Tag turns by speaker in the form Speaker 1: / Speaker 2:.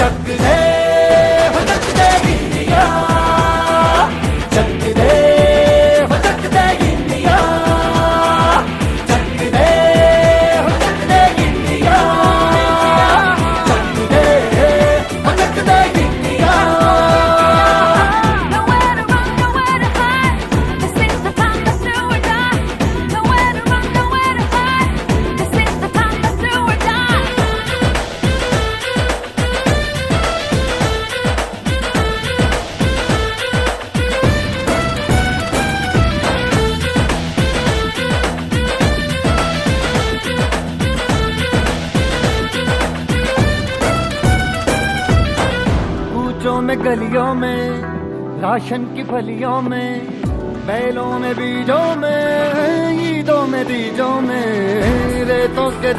Speaker 1: ਚੱਕ ਦੇ ਹੋ ਚੱਕ ਦੇ ਇੰਡੀਆ, ਚੱਕ ਦੇ ਹੋ ਚੱਕ ਦੇ ਇੰਡੀਆ, ਚੱਕ ਦੇ ਹੋ ਚੱਕ ਦੇ ਇੰਡੀਆ, ਚੱਕ ਦੇ ਹੋ ਚੱਕ ਦੇ India.
Speaker 2: Nowhere to run, nowhere to hide. This is the time, let's do or die. Nowhere to run, nowhere to hide. This is the time, let's do or die.
Speaker 1: कूचों में गलियों में राशन की फलियों में बैलों में बीजों में ईदों में तीजों में रेतों के